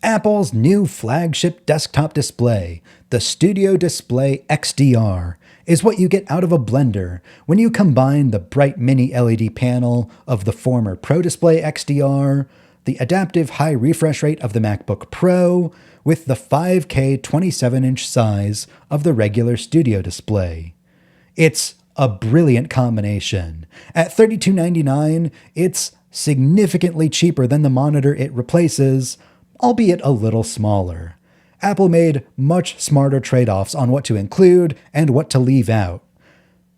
Apple's new flagship desktop display, the Studio Display XDR, is what you get out of a blender when you combine the bright mini LED panel of the former Pro Display XDR, the adaptive high refresh rate of the MacBook Pro, with the 5K 27-inch size of the regular Studio Display. It's a brilliant combination. At $32.99, it's significantly cheaper than the monitor it replaces, albeit a little smaller. Apple made much smarter trade-offs on what to include and what to leave out.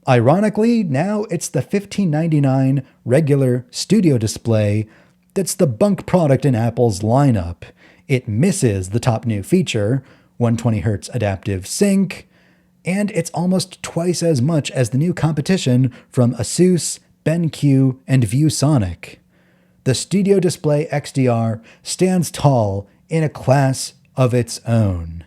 Ironically, now it's the $15.99 regular Studio Display that's the bunk product in Apple's lineup. It misses the top new feature, 120Hz adaptive sync, and it's almost twice as much as the new competition from Asus, BenQ, and ViewSonic. The Studio Display XDR stands tall in a class of its own.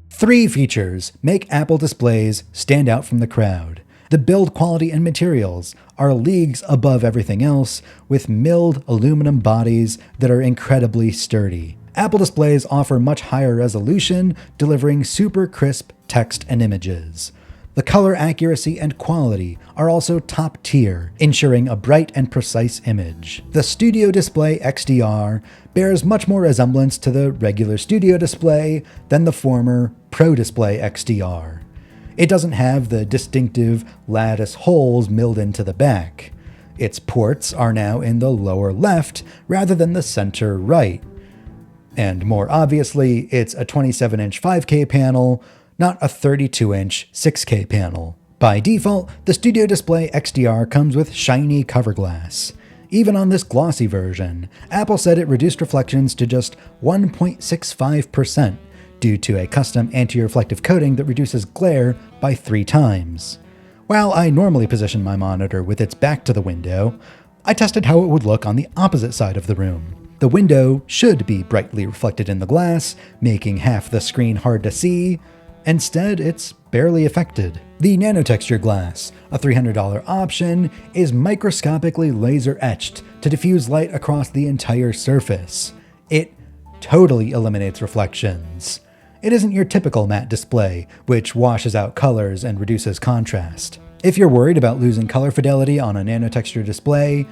3 features make Apple displays stand out from the crowd. The build quality and materials are leagues above everything else, with milled aluminum bodies that are incredibly sturdy. Apple displays offer much higher resolution, delivering super crisp text and images. The color accuracy and quality are also top tier, ensuring a bright and precise image. The Studio Display XDR bears much more resemblance to the regular Studio Display than the former Pro Display XDR. It doesn't have the distinctive lattice holes milled into the back. Its ports are now in the lower left rather than the center right. And more obviously, it's a 27-inch 5K panel, not a 32-inch 6K panel. By default, the Studio Display XDR comes with shiny cover glass. Even on this glossy version, Apple said it reduced reflections to just 1.65% due to a custom anti-reflective coating that reduces glare by 3 times. While I normally position my monitor with its back to the window, I tested how it would look on the opposite side of the room. The window should be brightly reflected in the glass, making half the screen hard to see. Instead, it's barely affected. The nanotexture glass, a $300 option, is microscopically laser etched to diffuse light across the entire surface. It totally eliminates reflections. It isn't your typical matte display, which washes out colors and reduces contrast. If you're worried about losing color fidelity on a nanotexture display,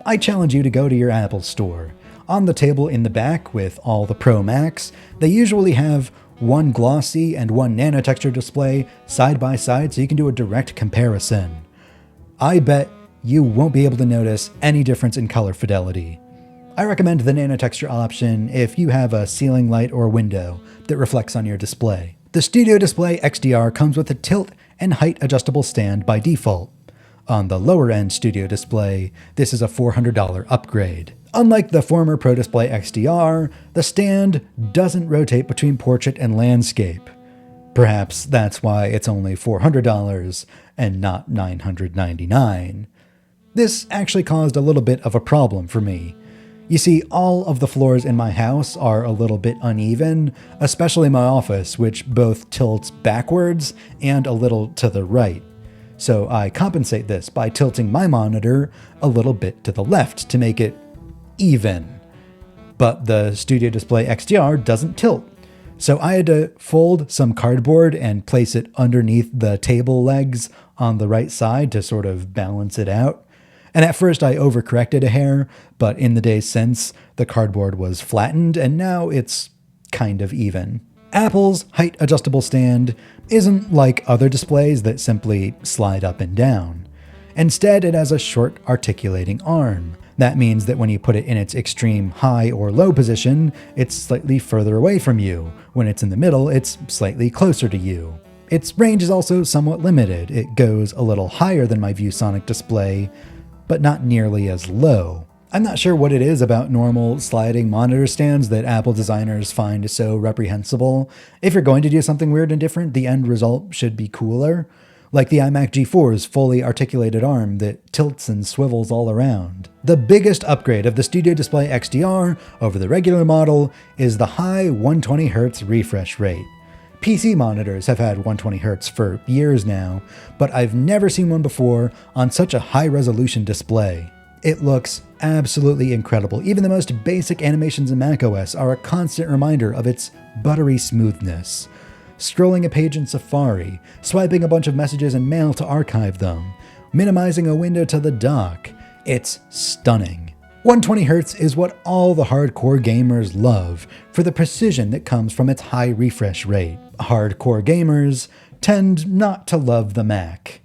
I challenge you to go to your Apple store. On the table in the back with all the Pro Macs, they usually have one glossy and one nanotexture display side by side so you can do a direct comparison. I bet you won't be able to notice any difference in color fidelity. I recommend the nanotexture option if you have a ceiling light or window that reflects on your display. The Studio Display XDR comes with a tilt and height adjustable stand by default. On the lower end Studio Display, this is a $400 upgrade. Unlike the former Pro Display XDR, the stand doesn't rotate between portrait and landscape. Perhaps that's why it's only $400 and not $999. This actually caused a little bit of a problem for me. You see, all of the floors in my house are a little bit uneven, especially my office, which both tilts backwards and a little to the right. So I compensate this by tilting my monitor a little bit to the left to make it even. But the Studio Display XDR doesn't tilt. So I had to fold some cardboard and place it underneath the table legs on the right side to sort of balance it out. And at first I overcorrected a hair, but in the days since, the cardboard was flattened and now it's kind of even. Apple's height adjustable stand isn't like other displays that simply slide up and down. Instead, it has a short articulating arm. That means that when you put it in its extreme high or low position, it's slightly further away from you. When it's in the middle, it's slightly closer to you. Its range is also somewhat limited. It goes a little higher than my ViewSonic display, but not nearly as low. I'm not sure what it is about normal sliding monitor stands that Apple designers find so reprehensible. If you're going to do something weird and different, the end result should be cooler. Like the iMac G4's fully articulated arm that tilts and swivels all around. The biggest upgrade of the Studio Display XDR over the regular model is the high 120Hz refresh rate. PC monitors have had 120Hz for years now, but I've never seen one before on such a high-resolution display. It looks absolutely incredible. Even the most basic animations in macOS are a constant reminder of its buttery smoothness. Scrolling a page in Safari, swiping a bunch of messages in Mail to archive them, minimizing a window to the dock. It's stunning. 120Hz is what all the hardcore gamers love for the precision that comes from its high refresh rate. Hardcore gamers tend not to love the Mac.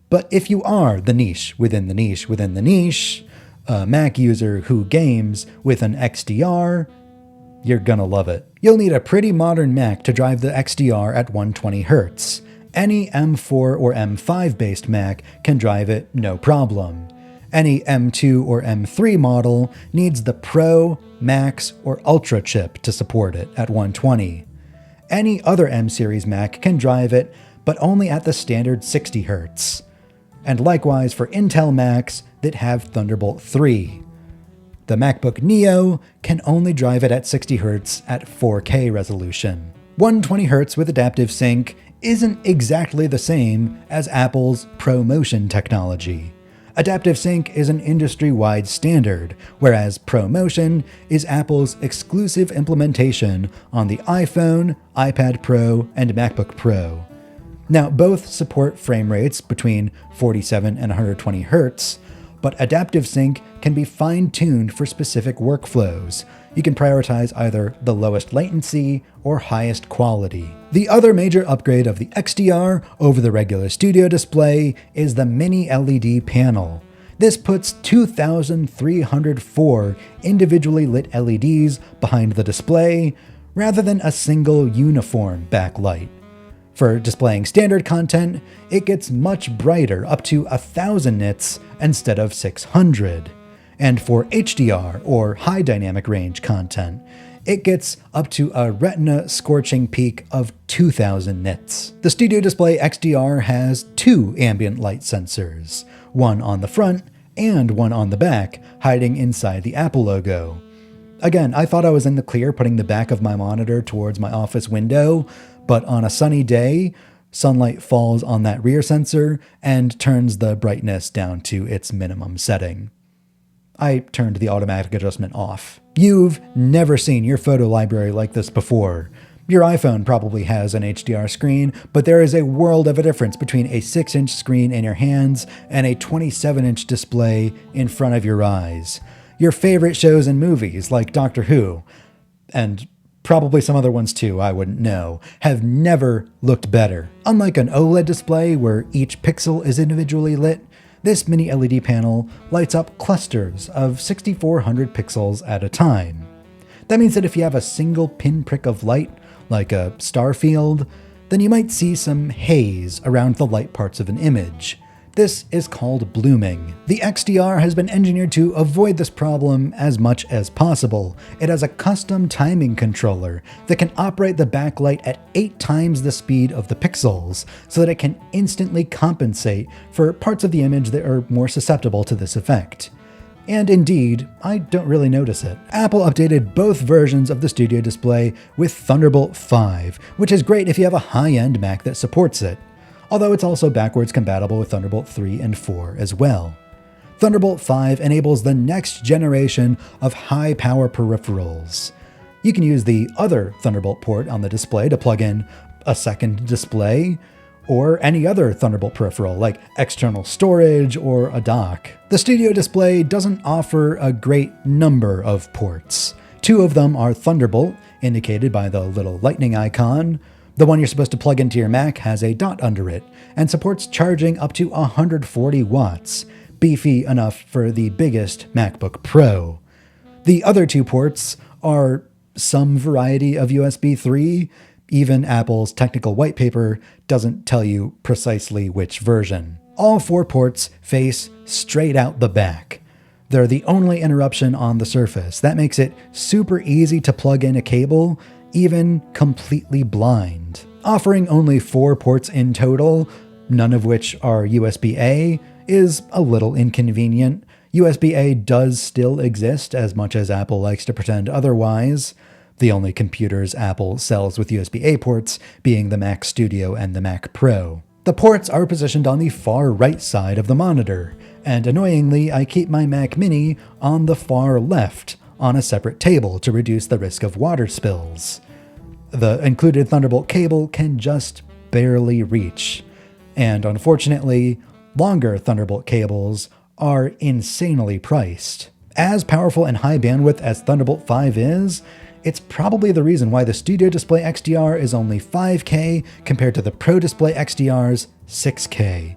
But if you are the niche within the niche within the niche, a Mac user who games with an XDR, you're gonna love it. You'll need a pretty modern Mac to drive the XDR at 120Hz. Any M4 or M5 based Mac can drive it no problem. Any M2 or M3 model needs the Pro, Max, or Ultra chip to support it at 120. Any other M series Mac can drive it, but only at the standard 60Hz. And likewise for Intel Macs that have Thunderbolt 3. The MacBook Neo can only drive it at 60Hz at 4K resolution. 120Hz with adaptive sync isn't exactly the same as Apple's ProMotion technology. Adaptive sync is an industry-wide standard, whereas ProMotion is Apple's exclusive implementation on the iPhone, iPad Pro, and MacBook Pro. Now, both support frame rates between 47 and 120 Hz, but adaptive sync can be fine-tuned for specific workflows. You can prioritize either the lowest latency or highest quality. The other major upgrade of the XDR over the regular Studio Display is the mini LED panel. This puts 2,304 individually lit LEDs behind the display, rather than a single uniform backlight. For displaying standard content, it gets much brighter, up to 1,000 nits instead of 600. And for HDR, or high dynamic range content, it gets up to a retina scorching peak of 2,000 nits. The Studio Display XDR has two ambient light sensors, one on the front and one on the back, hiding inside the Apple logo. Again, I thought I was in the clear putting the back of my monitor towards my office window, but on a sunny day, sunlight falls on that rear sensor and turns the brightness down to its minimum setting. I turned the automatic adjustment off. You've never seen your photo library like this before. Your iPhone probably has an HDR screen, but there is a world of a difference between a 6-inch screen in your hands and a 27-inch display in front of your eyes. Your favorite shows and movies, like Doctor Who, and probably some other ones too, I wouldn't know, have never looked better. Unlike an OLED display where each pixel is individually lit, this mini LED panel lights up clusters of 6,400 pixels at a time. That means that if you have a single pinprick of light, like a star field, then you might see some haze around the light parts of an image. This is called blooming. The XDR has been engineered to avoid this problem as much as possible. It has a custom timing controller that can operate the backlight at 8 times the speed of the pixels, so that it can instantly compensate for parts of the image that are more susceptible to this effect. And indeed, I don't really notice it. Apple updated both versions of the Studio Display with Thunderbolt 5, which is great if you have a high-end Mac that supports it, although it's also backwards compatible with Thunderbolt 3 and 4 as well. Thunderbolt 5 enables the next generation of high-power peripherals. You can use the other Thunderbolt port on the display to plug in a second display, or any other Thunderbolt peripheral like external storage or a dock. The Studio Display doesn't offer a great number of ports. 2 of them are Thunderbolt, indicated by the little lightning icon. The one you're supposed to plug into your Mac has a dot under it, and supports charging up to 140 watts, beefy enough for the biggest MacBook Pro. The other 2 ports are some variety of USB 3, even Apple's technical white paper doesn't tell you precisely which version. All 4 ports face straight out the back. They're the only interruption on the surface. That makes it super easy to plug in a cable, even completely blind. Offering only 4 ports in total, none of which are USB-A, is a little inconvenient. USB-A does still exist, as much as Apple likes to pretend otherwise. The only computers Apple sells with USB-A ports being the Mac Studio and the Mac Pro. The ports are positioned on the far right side of the monitor, and annoyingly, I keep my Mac Mini on the far left on a separate table to reduce the risk of water spills. The included Thunderbolt cable can just barely reach, and unfortunately, longer Thunderbolt cables are insanely priced. As powerful and high bandwidth as Thunderbolt 5 is, it's probably the reason why the Studio Display XDR is only 5K compared to the Pro Display XDR's 6K.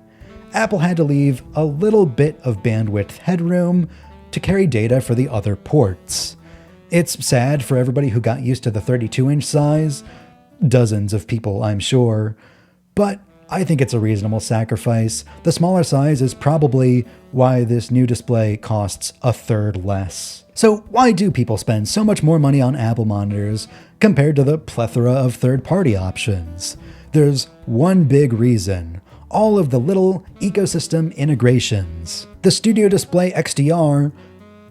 Apple had to leave a little bit of bandwidth headroom to carry data for the other ports. It's sad for everybody who got used to the 32-inch size, dozens of people I'm sure, but I think it's a reasonable sacrifice. The smaller size is probably why this new display costs a third less. So why do people spend so much more money on Apple monitors compared to the plethora of third-party options? There's one big reason: all of the little ecosystem integrations. The Studio Display XDR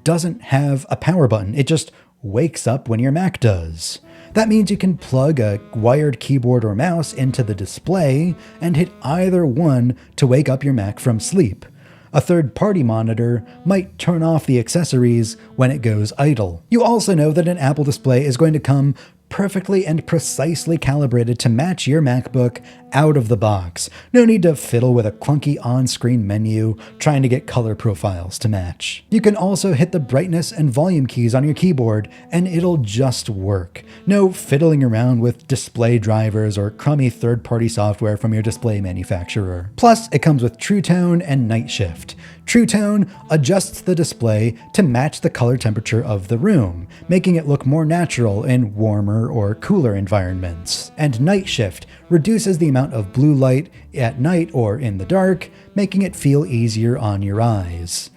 doesn't have a power button. It just wakes up when your Mac does. That means you can plug a wired keyboard or mouse into the display and hit either one to wake up your Mac from sleep. A third-party monitor might turn off the accessories when it goes idle. You also know that an Apple display is going to come perfectly and precisely calibrated to match your MacBook out of the box. No need to fiddle with a clunky on-screen menu trying to get color profiles to match. You can also hit the brightness and volume keys on your keyboard and it'll just work. No fiddling around with display drivers or crummy third-party software from your display manufacturer. Plus, it comes with True Tone and Night Shift. True Tone adjusts the display to match the color temperature of the room, making it look more natural in warmer or cooler environments. And Night Shift reduces the amount of blue light at night or in the dark, making it feel easier on your eyes.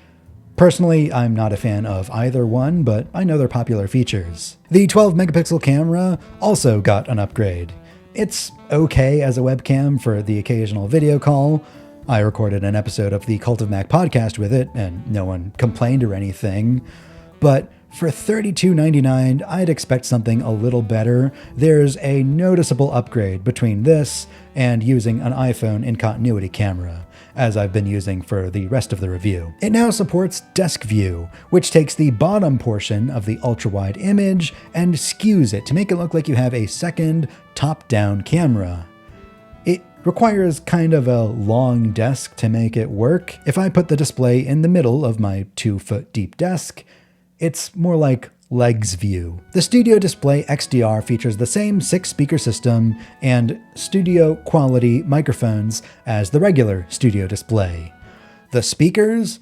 Personally, I'm not a fan of either one, but I know they're popular features. The 12 megapixel camera also got an upgrade. It's okay as a webcam for the occasional video call. I recorded an episode of the Cult of Mac podcast with it, and no one complained or anything. But for $32.99, I'd expect something a little better. There's a noticeable upgrade between this and using an iPhone in continuity camera, as I've been using for the rest of the review. It now supports Desk View, which takes the bottom portion of the ultra-wide image and skews it to make it look like you have a second top-down camera. It requires kind of a long desk to make it work. If I put the display in the middle of my 2-foot deep desk, it's more like legs view. The Studio Display XDR features the same 6-speaker system and studio quality microphones as the regular Studio Display. The speakers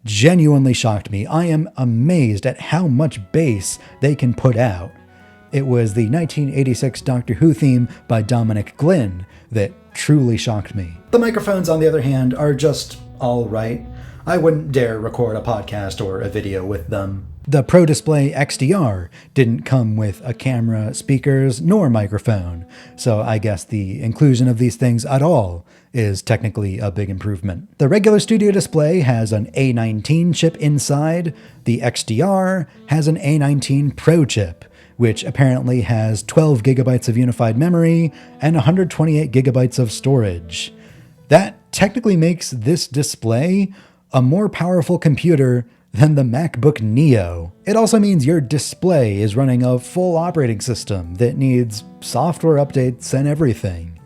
genuinely shocked me. I am amazed at how much bass they can put out. It was the 1986 Doctor Who theme by Dominic Glynn that truly shocked me. The microphones, on the other hand, are just all right. I wouldn't dare record a podcast or a video with them. The Pro Display XDR didn't come with a camera, speakers, nor microphone, so I guess the inclusion of these things at all is technically a big improvement. The regular Studio Display has an A19 chip inside. The XDR has an A19 Pro chip, which apparently has 12 gigabytes of unified memory and 128 gigabytes of storage. That technically makes this display a more powerful computer than the MacBook Neo. It also means your display is running a full operating system that needs software updates and everything.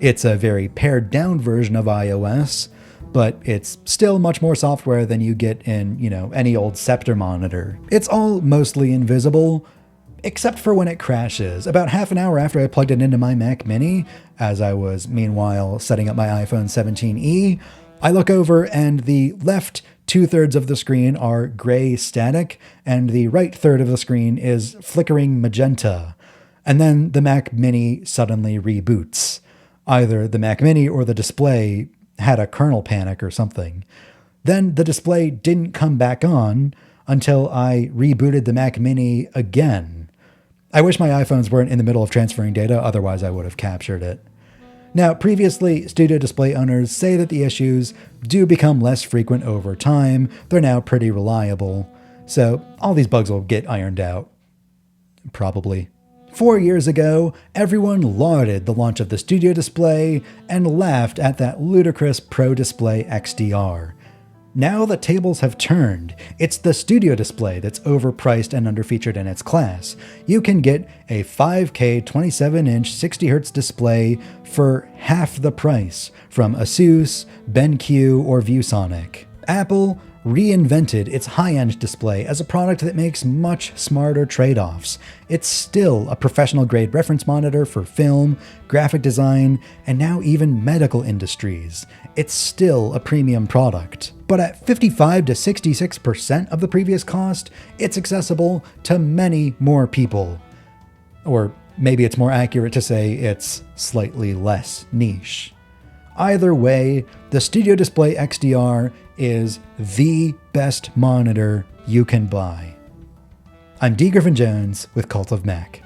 It's a very pared down version of iOS, but it's still much more software than you get in, any old Scepter monitor. It's all mostly invisible, except for when it crashes. About half an hour after I plugged it into my Mac Mini, as I was meanwhile setting up my iPhone 17e, I look over and the left 2/3 of the screen are gray static, and the right third of the screen is flickering magenta. And then the Mac Mini suddenly reboots. Either the Mac Mini or the display had a kernel panic or something. Then the display didn't come back on until I rebooted the Mac Mini again. I wish my iPhones weren't in the middle of transferring data, otherwise I would have captured it. Now, previously, Studio Display owners say that the issues do become less frequent over time. They're now pretty reliable. So all these bugs will get ironed out. Probably. 4 years ago, everyone lauded the launch of the Studio Display and laughed at that ludicrous Pro Display XDR. Now the tables have turned. It's the Studio Display that's overpriced and underfeatured in its class. You can get a 5K 27-inch 60Hz display for half the price from Asus, BenQ, or ViewSonic. Apple reinvented its high-end display as a product that makes much smarter trade-offs. It's still a professional-grade reference monitor for film, graphic design, and now even medical industries. It's still a premium product. But at 55 to 66% of the previous cost, it's accessible to many more people. Or maybe it's more accurate to say it's slightly less niche. Either way, the Studio Display XDR is the best monitor you can buy. I'm D. Griffin Jones with Cult of Mac.